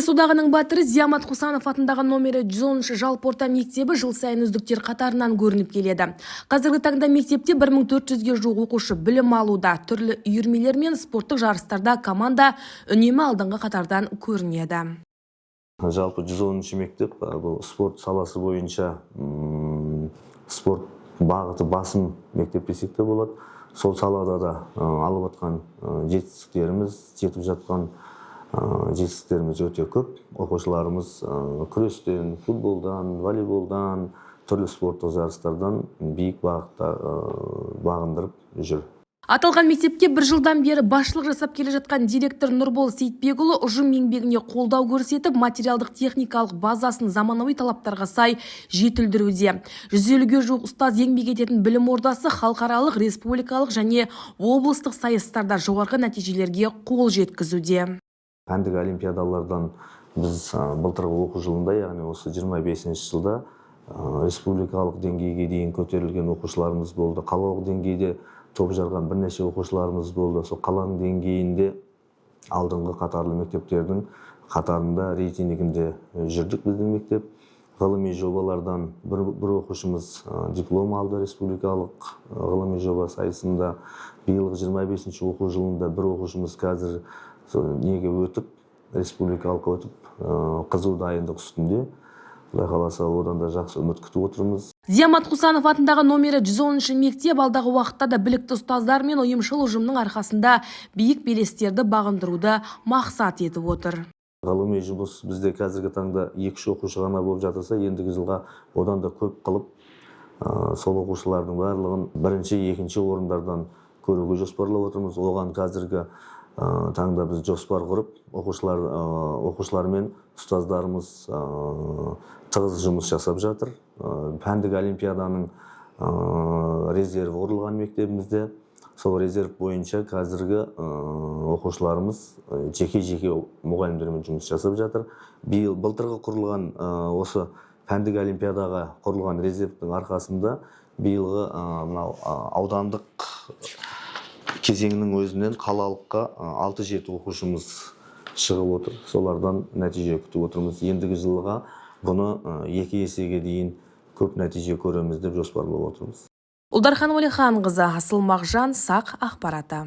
Журналист одағының батыры Зиямат Хусанов атындағы номері 110 жалпы орта мектебі жыл сайын үздіктер қатарынан көрініп келеді. Қазіргі таңда мектепте 1400-ге жуық оқушы білім алуда. Түрлі үйірмелер мен спорттық жарыстарда команда үнемі алдыңғы қатардан көрінеді. Жалпы 110 мектеп бұл спорт саласы бойынша спорт бағыты басым мектеп десек те болады. Сол салада да алып жатқан жетістіктеріміз, жетіп жатқан жетістіктеріміз өте көп. Оқушыларымыз күрестен, футболдан, волейболдан, түрлі спорттық жарыстардан биік бағытта бағындырып жүр. Аталған мектепке бір жылдан бері басшылық жасап келе жатқан директор Нұрбол Сейтбекұлы ұжым еңбегіне қолдау көрсетіп, материалдық техникалық базасын заманауи талаптарға сай жетілдіруде. 150-ге жуық ұстаз еңбек ететін білім ордасы халықаралық, республикалық және облыстық сайыстарда жоғарғы нәтижелерге қол жеткізуде. Пәндік олимпиадалардан біз былтырғы оқу жылында, яғни осы 25 жылда республикалық деңгейге дейін көтерілген оқушыларымыз болды. Қалалық деңгейде топ жарған бірнеше оқушыларымыз болды. Сол қаланың деңгейінде алдыңғы қатарлы мектептердің қатарында рейтингінде жүрдік біздің мектеп. Ғылыми жобалардан бір оқушымыз диплом алды республикалық ғылыми жоба сайысында. Биылғы 25 оқу жылында бір оқушымыз қазір неге өтіп, республикалық өтіп, қызу дайындық үстінде. Құдай қаласа, одан да жақсы үміт күтіп отырмыз. Зиямат Хусанов атындағы номері 110 мектеп алдағы уақытта да білікті ұстаздар мен ұйымшыл ұжымның арқасында биік белестерді бағындыруды мақсат етіп отыр. Ғылыми жұмыс бізде қазіргі таңда 2 оқушы ғана болып жатырса, ендігі жылға одан да көп қылып, сол оқушылардың барлығын бірінші, екінші орындардан көруге жоспарлап отырмыз. Оған қазіргі таңда біз жоспар құрып, оқушылар мен ұстаздарымыз тығыз жұмыс жасап жатыр. Пәндік олимпиаданың резерві құрылған мектебімізде. Сол резерв бойынша қазіргі оқушыларымыз жеке-жеке мұғалімдермен жұмыс жасап жатыр. Былтырғы құрылған осы пәндік олимпиадаға құрылған резервтің арқасында биылғы аудандық кезеңнің өзінен қалалыққа 6-7 оқушымыз шығып отыр. Солардан нәтиже күтіп отырмыз. Ендігі жылға бұны 2 есеге дейін көп нәтиже көреміз деп жоспарлап отырмыз. Ұлдархан Уәлиханқызы, Асыл Мағжан, Сақ ақпараты.